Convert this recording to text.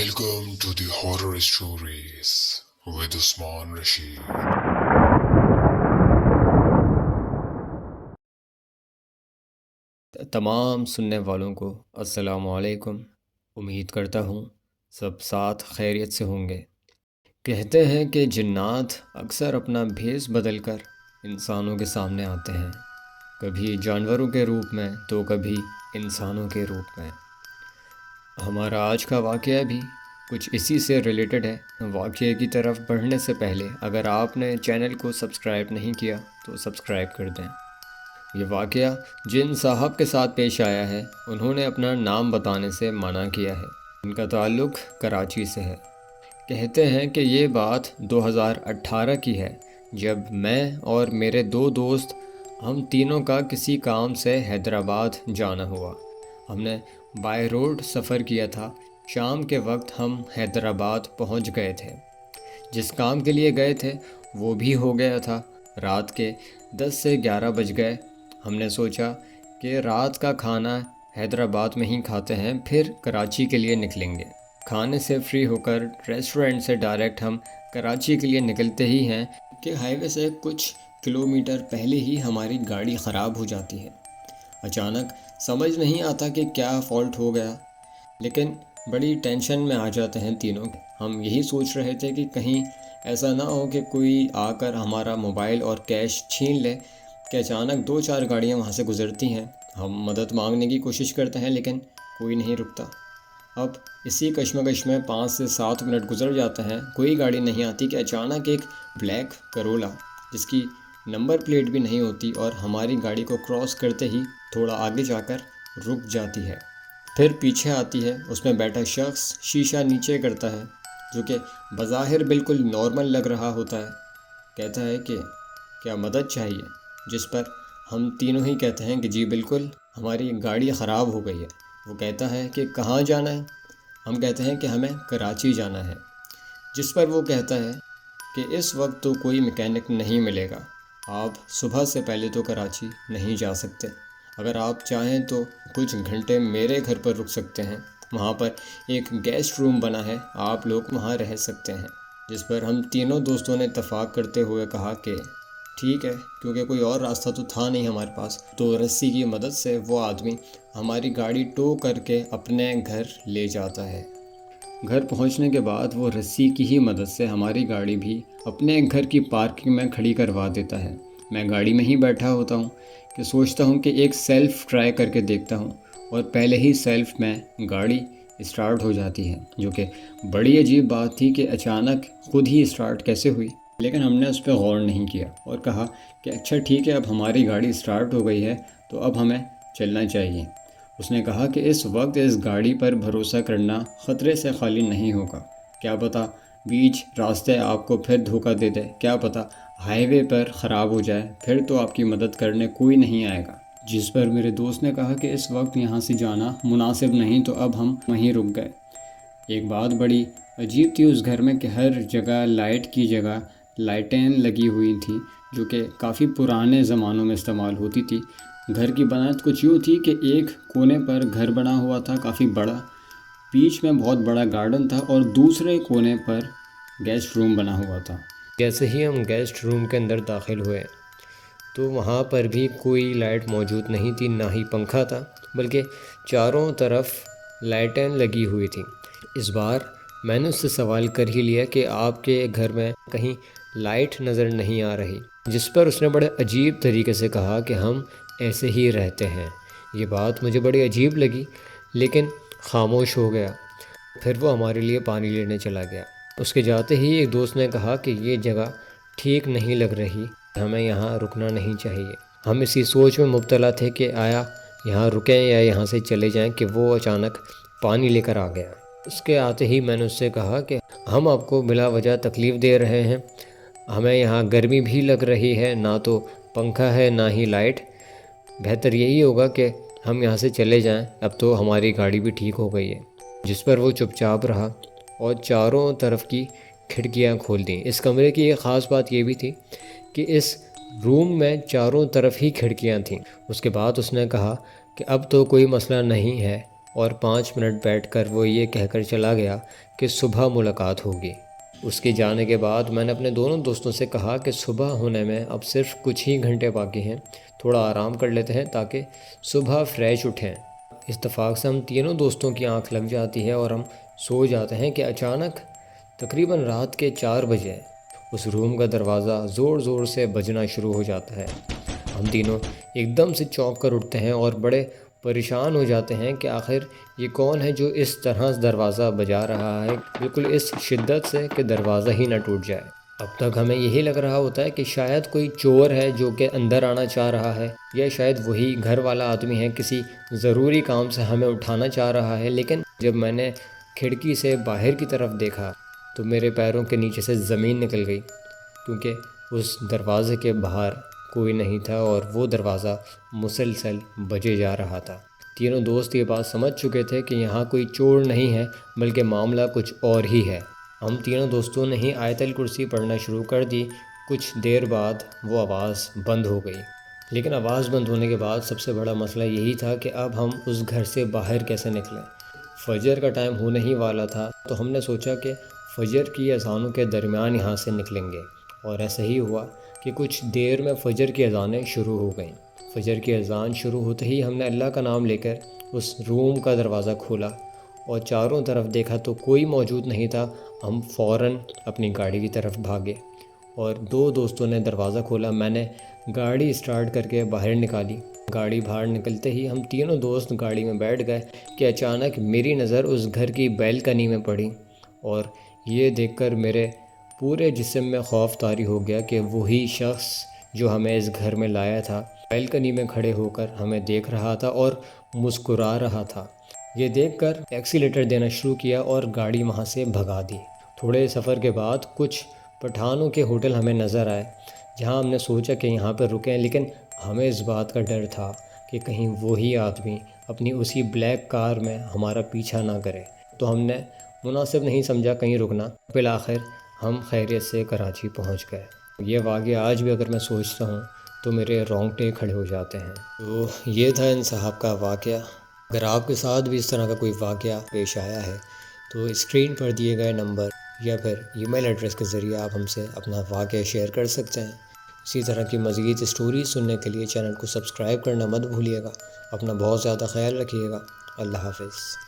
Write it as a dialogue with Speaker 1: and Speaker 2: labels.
Speaker 1: Welcome to the Horror Stories with Usman Rashid.
Speaker 2: تمام سننے والوں کو السلام علیکم۔ امید کرتا ہوں سب ساتھ خیریت سے ہوں گے۔ کہتے ہیں کہ جنات اکثر اپنا بھیس بدل کر انسانوں کے سامنے آتے ہیں، کبھی جانوروں کے روپ میں تو کبھی انسانوں کے روپ میں۔ ہمارا آج کا واقعہ بھی کچھ اسی سے ریلیٹڈ ہے۔ واقعے کی طرف بڑھنے سے پہلے اگر آپ نے چینل کو سبسکرائب نہیں کیا تو سبسکرائب کر دیں۔ یہ واقعہ جن صاحب کے ساتھ پیش آیا ہے انہوں نے اپنا نام بتانے سے منع کیا ہے۔ ان کا تعلق کراچی سے ہے۔ کہتے ہیں کہ یہ بات 2018 کی ہے، جب میں اور میرے دو دوست ہم تینوں کا کسی کام سے حیدرآباد جانا ہوا۔ ہم نے بائی روڈ سفر کیا تھا۔ شام کے وقت ہم حیدرآباد پہنچ گئے تھے۔ جس کام کے لیے گئے تھے وہ بھی ہو گیا تھا۔ رات کے 10 سے 11 بج گئے۔ ہم نے سوچا کہ رات کا کھانا حیدرآباد میں ہی کھاتے ہیں، پھر کراچی کے لیے نکلیں گے۔ کھانے سے فری ہو کر ریسٹورنٹ سے ڈائریکٹ ہم کراچی کے لیے نکلتے ہی ہیں کہ ہائی وے سے کچھ کلومیٹر پہلے ہی ہماری گاڑی خراب ہو جاتی ہے۔ اچانک سمجھ نہیں آتا کہ کیا فالٹ ہو گیا، لیکن بڑی ٹینشن میں آ جاتے ہیں تینوں۔ ہم یہی سوچ رہے تھے کہ کہیں ایسا نہ ہو کہ کوئی آ کر ہمارا موبائل اور کیش چھین لے، کہ اچانک 2-4 گاڑیاں وہاں سے گزرتی ہیں۔ ہم مدد مانگنے کی کوشش کرتے ہیں لیکن کوئی نہیں رکتا۔ اب اسی کشمکش میں 5 سے 7 منٹ گزر جاتے ہیں، کوئی گاڑی نہیں آتی کہ اچانک ایک بلیک کرولا جس کی نمبر پلیٹ بھی نہیں ہوتی اور ہماری گاڑی کو کراس کرتے ہی تھوڑا آگے جا کر رک جاتی ہے، پھر پیچھے آتی ہے۔ اس میں بیٹھا شخص شیشہ نیچے کرتا ہے، جو کہ بظاہر بالکل نارمل لگ رہا ہوتا ہے۔ کہتا ہے کہ کیا مدد چاہیے، جس پر ہم تینوں ہی کہتے ہیں کہ جی بالکل، ہماری گاڑی خراب ہو گئی ہے۔ وہ کہتا ہے کہ کہاں جانا ہے؟ ہم کہتے ہیں کہ ہمیں کراچی جانا ہے، جس پر وہ کہتا ہے کہ اس وقت تو کوئی میکینک نہیں ملے گا، آپ صبح سے پہلے تو کراچی نہیں جا سکتے۔ اگر آپ چاہیں تو کچھ گھنٹے میرے گھر پر رک سکتے ہیں، وہاں پر ایک گیسٹ روم بنا ہے، آپ لوگ وہاں رہ سکتے ہیں۔ جس پر ہم تینوں دوستوں نے اتفاق کرتے ہوئے کہا کہ ٹھیک ہے، کیونکہ کوئی اور راستہ تو تھا نہیں ہمارے پاس۔ تو رسی کی مدد سے وہ آدمی ہماری گاڑی ٹو کر کے اپنے گھر لے جاتا ہے۔ گھر پہنچنے کے بعد وہ رسی کی ہی مدد سے ہماری گاڑی بھی اپنے گھر کی پارکنگ میں کھڑی کروا دیتا ہے۔ میں گاڑی میں ہی بیٹھا ہوتا ہوں کہ سوچتا ہوں کہ ایک سیلف ٹرائی کر کے دیکھتا ہوں، اور پہلے ہی سیلف میں گاڑی اسٹارٹ ہو جاتی ہے، جو کہ بڑی عجیب بات تھی کہ اچانک خود ہی اسٹارٹ کیسے ہوئی۔ لیکن ہم نے اس پہ غور نہیں کیا اور کہا کہ اچھا ٹھیک ہے، اب ہماری گاڑی اسٹارٹ ہو گئی ہے تو اب ہمیں چلنا چاہیے۔ اس نے کہا کہ اس وقت اس گاڑی پر بھروسہ کرنا خطرے سے خالی نہیں ہوگا، کیا پتہ بیچ راستے آپ کو پھر دھوکہ دے دے، کیا پتہ ہائی وے پر خراب ہو جائے، پھر تو آپ کی مدد کرنے کوئی نہیں آئے گا۔ جس پر میرے دوست نے کہا کہ اس وقت یہاں سے جانا مناسب نہیں، تو اب ہم وہیں رک گئے۔ ایک بات بڑی عجیب تھی اس گھر میں کہ ہر جگہ لائٹ کی جگہ لائٹیں لگی ہوئی تھیں، جو کہ کافی پرانے زمانوں میں استعمال ہوتی تھی۔ گھر کی بنیاد کچھ یوں تھی کہ ایک کونے پر گھر بنا ہوا تھا کافی بڑا، بیچ میں بہت بڑا گارڈن تھا اور دوسرے کونے پر گیسٹ روم بنا ہوا تھا۔ جیسے ہی ہم گیسٹ روم کے اندر داخل ہوئے تو وہاں پر بھی کوئی لائٹ موجود نہیں تھی، نہ ہی پنکھا تھا، بلکہ چاروں طرف لائٹیں لگی ہوئی تھیں۔ اس بار میں نے اس سے سوال کر ہی لیا کہ آپ کے گھر میں کہیں لائٹ نظر نہیں آ رہی، جس پر اس نے بڑے عجیب طریقے سے کہا کہ ہم ایسے ہی رہتے ہیں۔ یہ بات مجھے بڑی عجیب لگی، لیکن خاموش ہو گیا۔ پھر وہ ہمارے لیے پانی لینے چلا گیا۔ اس کے جاتے ہی ایک دوست نے کہا کہ یہ جگہ ٹھیک نہیں لگ رہی، ہمیں یہاں رکنا نہیں چاہیے۔ ہم اسی سوچ میں مبتلا تھے کہ آیا یہاں رکیں یا یہاں سے چلے جائیں کہ وہ اچانک پانی لے کر آ گیا۔ اس کے آتے ہی میں نے اس سے کہا کہ ہم آپ کو بلا وجہ تکلیف دے رہے ہیں، ہمیں یہاں گرمی بھی لگ رہی ہے، نہ تو پنکھا ہے نہ ہی لائٹ، بہتر یہی ہوگا کہ ہم یہاں سے چلے جائیں، اب تو ہماری گاڑی بھی ٹھیک ہو گئی ہے۔ جس پر وہ چپ چاپ رہا اور چاروں طرف کی کھڑکیاں کھول دیں۔ اس کمرے کی ایک خاص بات یہ بھی تھی کہ اس روم میں چاروں طرف ہی کھڑکیاں تھیں۔ اس کے بعد اس نے کہا کہ اب تو کوئی مسئلہ نہیں ہے، اور 5 منٹ بیٹھ کر وہ یہ کہہ کر چلا گیا کہ صبح ملاقات ہوگی۔ اس کے جانے کے بعد میں نے اپنے دونوں دوستوں سے کہا کہ صبح ہونے میں اب صرف کچھ ہی گھنٹے باقی ہیں، تھوڑا آرام کر لیتے ہیں تاکہ صبح فریش اٹھیں۔ اتفاق سے ہم تینوں دوستوں کی آنکھ لگ جاتی ہے اور ہم سو جاتے ہیں کہ اچانک تقریباً رات کے 4 بجے اس روم کا دروازہ زور زور سے بجنا شروع ہو جاتا ہے۔ ہم تینوں ایک دم سے چونک کر اٹھتے ہیں اور بڑے پریشان ہو جاتے ہیں کہ آخر یہ کون ہے جو اس طرح دروازہ بجا رہا ہے، بالکل اس شدت سے کہ دروازہ ہی نہ ٹوٹ جائے۔ اب تک ہمیں یہی لگ رہا ہوتا ہے کہ شاید کوئی چور ہے جو کہ اندر آنا چاہ رہا ہے، یا شاید وہی گھر والا آدمی ہے کسی ضروری کام سے ہمیں اٹھانا چاہ رہا ہے۔ لیکن جب میں نے کھڑکی سے باہر کی طرف دیکھا تو میرے پیروں کے نیچے سے زمین نکل گئی، کیونکہ اس دروازے کے باہر کوئی نہیں تھا اور وہ دروازہ مسلسل بجے جا رہا تھا۔ تینوں دوست یہ بات سمجھ چکے تھے کہ یہاں کوئی چور نہیں ہے بلکہ معاملہ کچھ اور ہی ہے۔ ہم تینوں دوستوں نے ہی آیت الکرسی پڑھنا شروع کر دی۔ کچھ دیر بعد وہ آواز بند ہو گئی، لیکن آواز بند ہونے کے بعد سب سے بڑا مسئلہ یہی تھا کہ اب ہم اس گھر سے باہر کیسے نکلیں۔ فجر کا ٹائم ہونے ہی والا تھا تو ہم نے سوچا کہ فجر کی اذانوں کے درمیان یہاں سے نکلیں گے، اور ایسا ہی ہوا کہ کچھ دیر میں فجر کی اذانیں شروع ہو گئیں۔ فجر کی اذان شروع ہوتے ہی ہم نے اللہ کا نام لے کر اس روم کا دروازہ کھولا اور چاروں طرف دیکھا تو کوئی موجود نہیں تھا۔ ہم فوراً اپنی گاڑی کی طرف بھاگے اور دو دوستوں نے دروازہ کھولا۔ میں نے گاڑی اسٹارٹ کر کے باہر نکالی۔ گاڑی باہر نکلتے ہی ہم تینوں دوست گاڑی میں بیٹھ گئے کہ اچانک میری نظر اس گھر کی بیلکنی میں پڑی، اور یہ دیکھ کر میرے پورے جسم میں خوف طاری ہو گیا کہ وہی شخص جو ہمیں اس گھر میں لایا تھا بیلکنی میں کھڑے ہو کر ہمیں دیکھ رہا تھا اور مسکرا رہا تھا۔ یہ دیکھ کر ایکسیلیٹر دینا شروع کیا اور گاڑی وہاں سے بھگا دی۔ تھوڑے سفر کے بعد کچھ پٹھانوں کے ہوٹل ہمیں نظر آئے، جہاں ہم نے سوچا کہ یہاں پر رکیں، لیکن ہمیں اس بات کا ڈر تھا کہ کہیں وہی آدمی اپنی اسی بلیک کار میں ہمارا پیچھا نہ کرے، تو ہم نے مناسب نہیں سمجھا کہیں رکنا۔ بالآخر ہم خیریت سے کراچی پہنچ گئے۔ یہ واقعہ آج بھی اگر میں سوچتا ہوں تو میرے رونگٹے کھڑے ہو جاتے ہیں۔ تو یہ تھا ان صاحب کا واقعہ۔ اگر آپ کے ساتھ بھی اس طرح کا کوئی واقعہ پیش آیا ہے تو اسکرین پر دیے گئے نمبر یا پھر ای میل ایڈریس کے ذریعے آپ ہم سے اپنا واقعہ شیئر کر سکتے ہیں۔ اسی طرح کی مزید اسٹوریز سننے کے لیے چینل کو سبسکرائب کرنا مت بھولیے گا۔ اپنا بہت زیادہ خیال رکھیے گا۔ اللہ حافظ۔